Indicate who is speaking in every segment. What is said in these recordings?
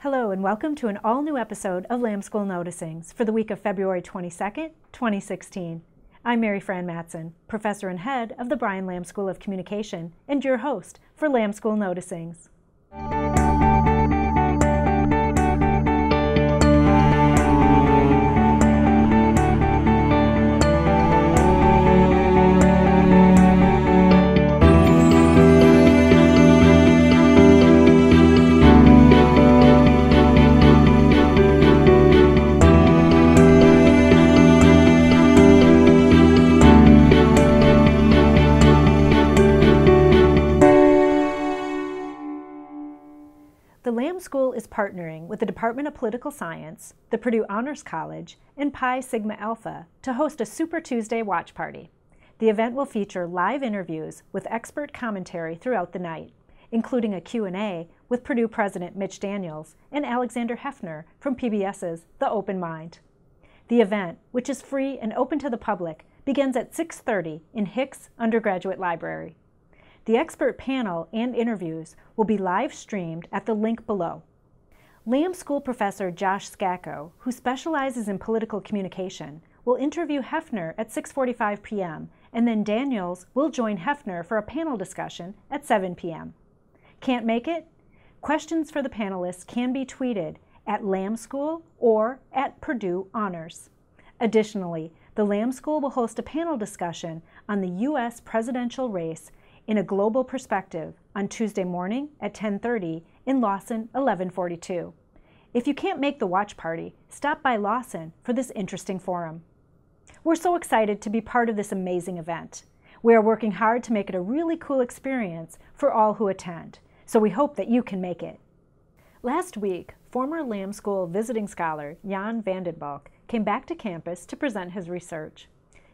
Speaker 1: Hello and welcome to an all-new episode of Lamb School Noticings for the week of February 22nd, 2016. I'm Mary Fran Matson, professor and head of the Brian Lamb School of Communication and your host for Lamb School Noticings. The Lamb School is partnering with the Department of Political Science, the Purdue Honors College, and Pi Sigma Alpha to host a Super Tuesday watch party. The event will feature live interviews with expert commentary throughout the night, including a Q&A with Purdue President Mitch Daniels and Alexander Hefner from PBS's The Open Mind. The event, which is free and open to the public, begins at 6:30 in Hicks Undergraduate Library. The expert panel and interviews will be live streamed at the link below. Lamb School professor Josh Scacco, who specializes in political communication, will interview Hefner at 6:45 p.m., and then Daniels will join Hefner for a panel discussion at 7 p.m. Can't make it? Questions for the panelists can be tweeted at Lamb School or at Purdue Honors. Additionally, the Lamb School will host a panel discussion on the U.S. presidential race in a global perspective on Tuesday morning at 10:30 in Lawson 1142. If you can't make the watch party, stop by Lawson for this interesting forum. We're so excited to be part of this amazing event. We are working hard to make it a really cool experience for all who attend, so we hope that you can make it. Last week, former Lamb School visiting scholar Jan Vandenbalk came back to campus to present his research.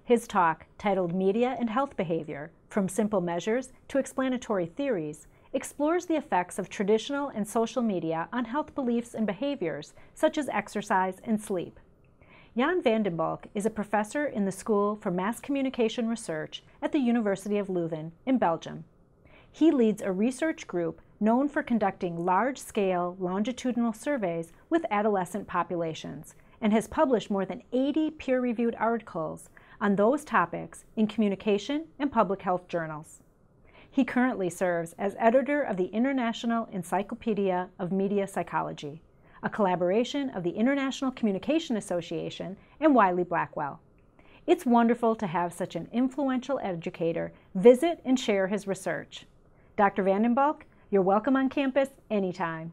Speaker 1: His talk, titled Media and Health Behavior, From Simple Measures to Explanatory Theories, explores the effects of traditional and social media on health beliefs and behaviors, such as exercise and sleep. Jan Vandenbalk is a professor in the School for Mass Communication Research at the University of Leuven in Belgium. He leads a research group known for conducting large-scale longitudinal surveys with adolescent populations and has published more than 80 peer-reviewed articles on those topics in communication and public health journals. He currently serves as editor of the International Encyclopedia of Media Psychology, a collaboration of the International Communication Association and Wiley-Blackwell. It's wonderful to have such an influential educator visit and share his research. Dr. Vandenbalk, you're welcome on campus anytime.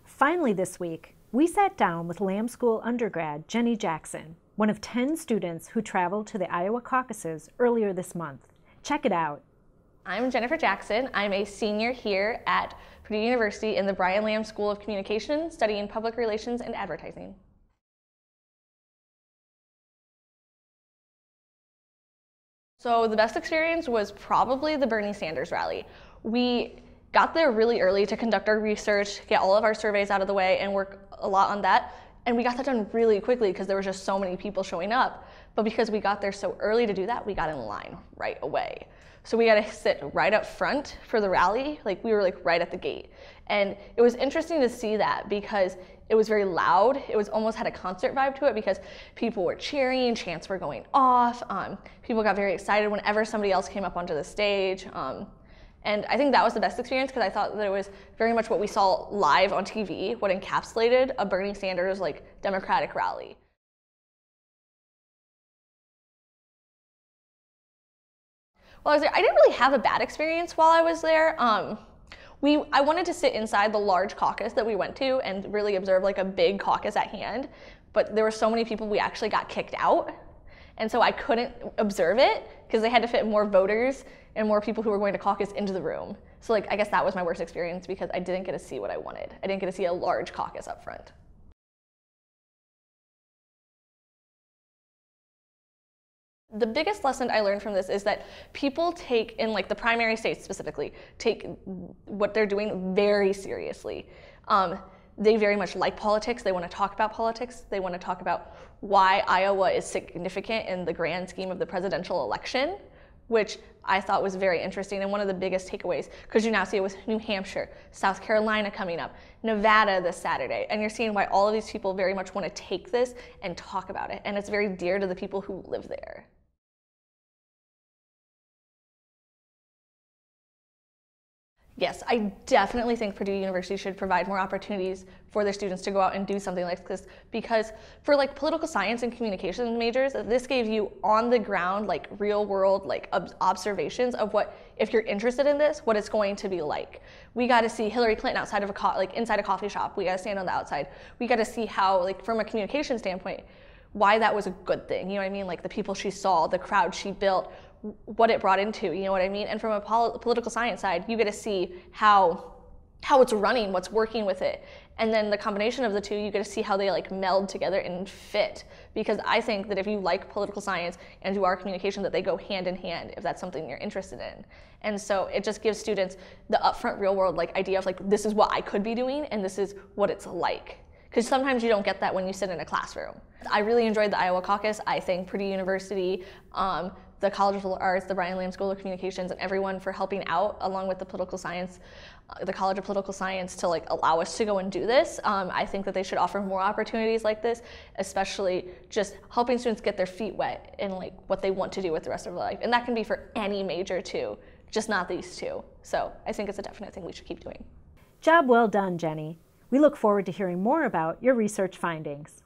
Speaker 1: Finally this week, we sat down with Lamb School undergrad Jenny Jackson, one of 10 students who traveled to the Iowa caucuses earlier this month. Check it out.
Speaker 2: I'm Jennifer Jackson. I'm a senior here at Purdue University in the Brian Lamb School of Communication, studying public relations and advertising. So the best experience was probably the Bernie Sanders rally. We got there really early to conduct our research, get all of our surveys out of the way, and work a lot on that. And we got that done really quickly because there were just so many people showing up. But because we got there so early to do that, we got in line right away. So we got to sit right up front for the rally. We were right at the gate. And it was interesting to see that because it was very loud. It was almost had a concert vibe to it because people were cheering, chants were going off. People got very excited whenever somebody else came up onto the stage. And I think that was the best experience because I thought that it was very much what we saw live on TV, what encapsulated a Bernie Sanders Democratic rally. While I was there, I didn't really have a bad experience while I was there. I wanted to sit inside the large caucus that we went to and really observe a big caucus at hand, but there were so many people we actually got kicked out. And so I couldn't observe it because they had to fit more voters and more people who were going to caucus into the room. So I guess that was my worst experience because I didn't get to see what I wanted. I didn't get to see a large caucus up front. The biggest lesson I learned from this is that people take, in the primary states specifically, take what they're doing very seriously. They very much like politics. They want to talk about politics. They want to talk about why Iowa is significant in the grand scheme of the presidential election, which I thought was very interesting and one of the biggest takeaways, because you now see it with New Hampshire, South Carolina coming up, Nevada this Saturday, and you're seeing why all of these people very much want to take this and talk about it, and it's very dear to the people who live there. Yes, I definitely think Purdue University should provide more opportunities for their students to go out and do something like this, because for like political science and communications majors, this gave you on the ground, like real world, like observations of what, if you're interested in this, what it's going to be like. We got to see Hillary Clinton outside of inside a coffee shop. We got to stand on the outside. We got to see how, like from a communication standpoint, why that was a good thing. You know what I mean? Like the people she saw, the crowd she built, what it brought into, you know what I mean? And from a political science side, you get to see how it's running, what's working with it. And then the combination of the two, you get to see how they like meld together and fit. Because I think that if you like political science and you are communication, that they go hand in hand if that's something you're interested in. And so it just gives students the upfront real world like idea of like, this is what I could be doing and this is what it's like. Because sometimes you don't get that when you sit in a classroom. I really enjoyed the Iowa caucus. I thank Purdue University, the College of Arts, the Brian Lamb School of Communications, and everyone for helping out, along with the political science, the College of Political Science, to like allow us to go and do this. I think that they should offer more opportunities like this, especially just helping students get their feet wet in like what they want to do with the rest of their life. And that can be for any major too, just not these two. So I think it's a definite thing we should keep doing.
Speaker 1: Job well done, Jenny. We look forward to hearing more about your research findings.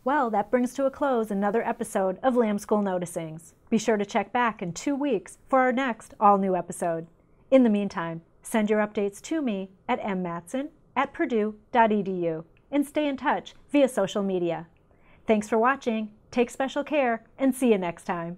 Speaker 1: Well, that brings to a close another episode of Lamb School Noticings. Be sure to check back in 2 weeks for our next all-new episode. In the meantime, send your updates to me at mmatson@purdue.edu and stay in touch via social media. Thanks for watching, take special care, and see you next time.